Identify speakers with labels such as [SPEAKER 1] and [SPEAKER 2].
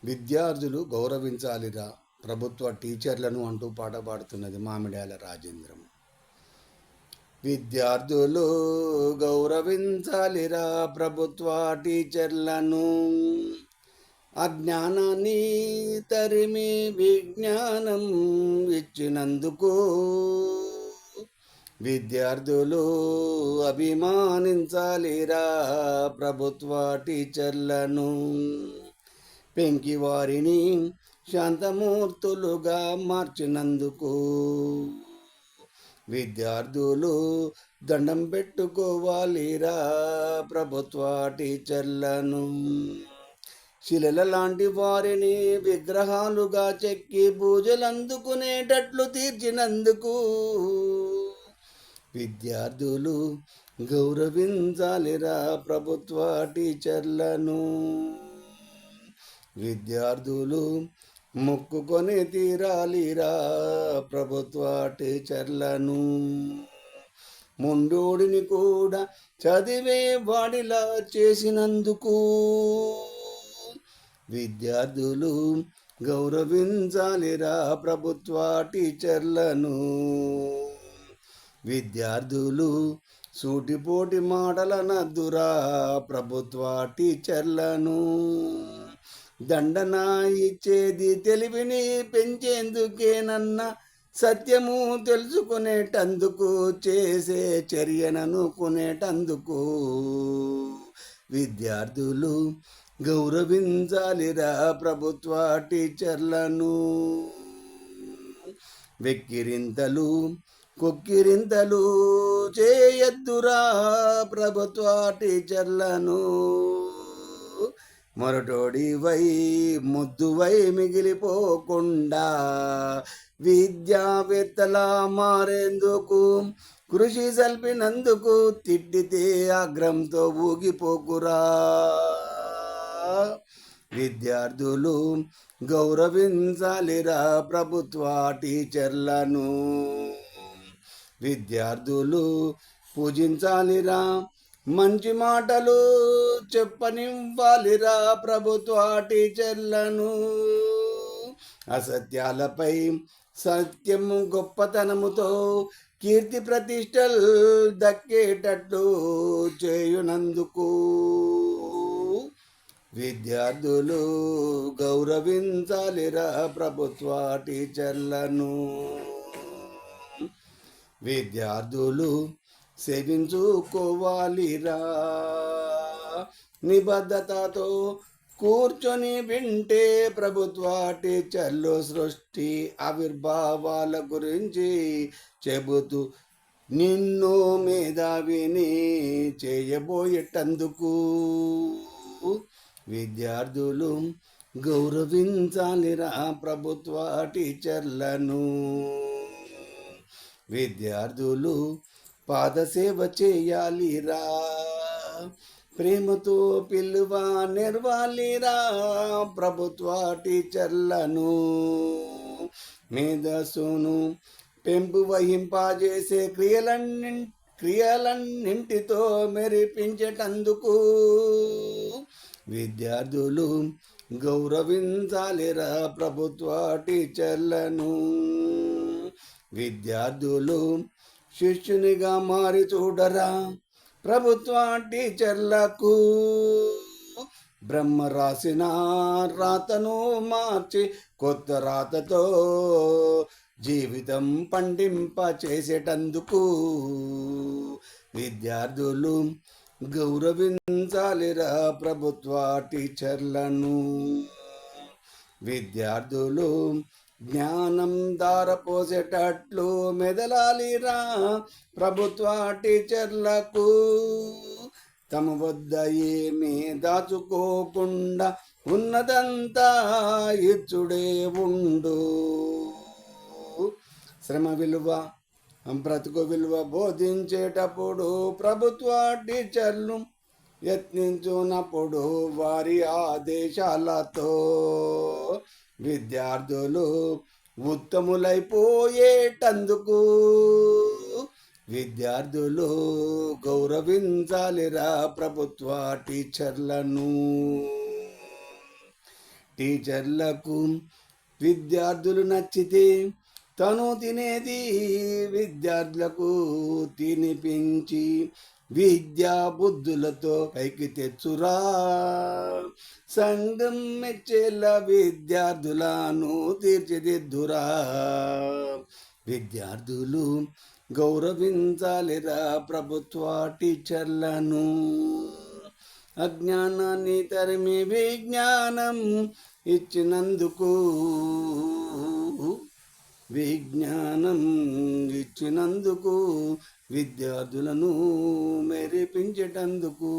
[SPEAKER 1] విద్యార్థులు గౌరవించాలిరా ప్రభుత్వ టీచర్లను అంటూ పాట పాడుతున్నది మామిడాల రాజేంద్రం. విద్యార్థులు గౌరవించాలిరా ప్రభుత్వ టీచర్లను, అజ్ఞానాన్ని తరిమి విజ్ఞానం ఇచ్చినందుకు విద్యార్థులు అభిమానించాలిరా ప్రభుత్వ టీచర్లను. పెంకి వారిని శాంతమూర్తులుగా మార్చినందుకు విద్యార్థులు దండం పెట్టుకోవాలిరా ప్రభుత్వ టీచర్లను. శిలల లాంటి వారిని విగ్రహాలుగా చెక్కి పూజలందుకునేటట్లు తీర్చినందుకు విద్యార్థులు గౌరవించాలిరా ప్రభుత్వ టీచర్లను. విద్యార్థులు మొక్కుకొని తీరాలిరా ప్రభుత్వ టీచర్లను. ముండోడిని కూడా చదివే వాడిలా చేసినందుకు విద్యార్థులు గౌరవించాలిరా ప్రభుత్వ టీచర్లను. విద్యార్థులు సూటిపోటి మాటలనద్దురా ప్రభుత్వ టీచర్లను. దండన ఇచ్చేది తెలివిని పెంచేందుకేనన్న సత్యము తెలుసుకునేటందుకు, చేసే చర్యననుకునేటందుకు విద్యార్థులు గౌరవించాలిరా ప్రభుత్వ టీచర్లను. వెక్కిరింతలు కొక్కిరింతలు చేయొద్దురా ప్రభుత్వ టీచర్లను. మొరటోడివై ముద్దువై మిగిలిపోకుండా విద్యావేత్తలా మారేందుకు కృషి సల్పినందుకు తిట్టితే ఆగ్రహంతో ఊగిపోకురా. విద్యార్థులు గౌరవించాలిరా ప్రభుత్వ టీచర్లను. విద్యార్థులు పూజించాలిరా, మంచి మాటలు చెప్పనివ్వాలిరా ప్రభుత్వ టీచర్లను. అసత్యాలపై సత్యము గొప్పతనముతో కీర్తి ప్రతిష్టలు దక్కేటట్లు చేయునందుకు విద్యార్థులు గౌరవించాలిరా ప్రభుత్వ టీచర్లను. విద్యార్థులు సేవించుకోవాలిరా, నిబద్ధతతో కూర్చొని వింటే ప్రభుత్వ టీచర్లు సృష్టి ఆవిర్భావాల గురించి చెబుతూ నిన్ను మేధావిని చేయబోయేటందుకు విద్యార్థులు గౌరవించాలిరా ప్రభుత్వ టీచర్లను. విద్యార్థులు పాదసేవ చేయాలిరా, ప్రేమతో పిలువ నెరవాలిరా ప్రభుత్వ టీచర్లను. మేధస్సును పెంపు వహింపజేసే క్రియలన్నింటితో మెరిపించేటందుకు విద్యార్థులు గౌరవించాలిరా ప్రభుత్వ టీచర్లను. విద్యార్థులు శిష్యునిగా మారి చూడరా ప్రభుత్వ టీచర్లకు. బ్రహ్మ రాసిన రాతను మార్చి కొత్త రాతతో జీవితం పండింప చేసేటందుకు విద్యార్థులు గౌరవించాలిరా ప్రభుత్వ టీచర్లను. విద్యార్థులు జ్ఞానం దారపోసేటట్లు మెదలాలిరా ప్రభుత్వ టీచర్లకు. తమ వద్ద ఏమీ దాచుకోకుండా ఉన్నదంతా ఇచ్చుడే ఉండు. శ్రమ విలువ బ్రతుకు విలువ బోధించేటప్పుడు ప్రభుత్వ టీచర్లు యత్నించున్నప్పుడు వారి ఆదేశాలతో విద్యార్థులు ఉత్తములైపోయేటందుకు విద్యార్థులు గౌరవించాలిరా ప్రభుత్వ టీచర్లను. టీచర్లకు విద్యార్థులు నచ్చితే తను తినేది విద్యార్థులకు తినిపించి విద్యా బుద్ధులతో పైకి తెచ్చురా. సంఘం మెచ్చేలా విద్యార్థులను తీర్చిదిద్దురా. విద్యార్థులు గౌరవించాలిరా ప్రభుత్వ టీచర్లను. అజ్ఞానాన్ని తరిమి విజ్ఞానం ఇచ్చినందుకు, విజ్ఞానం ఇచ్చినందుకు, విద్యార్థులను మెరిపించేటందుకు.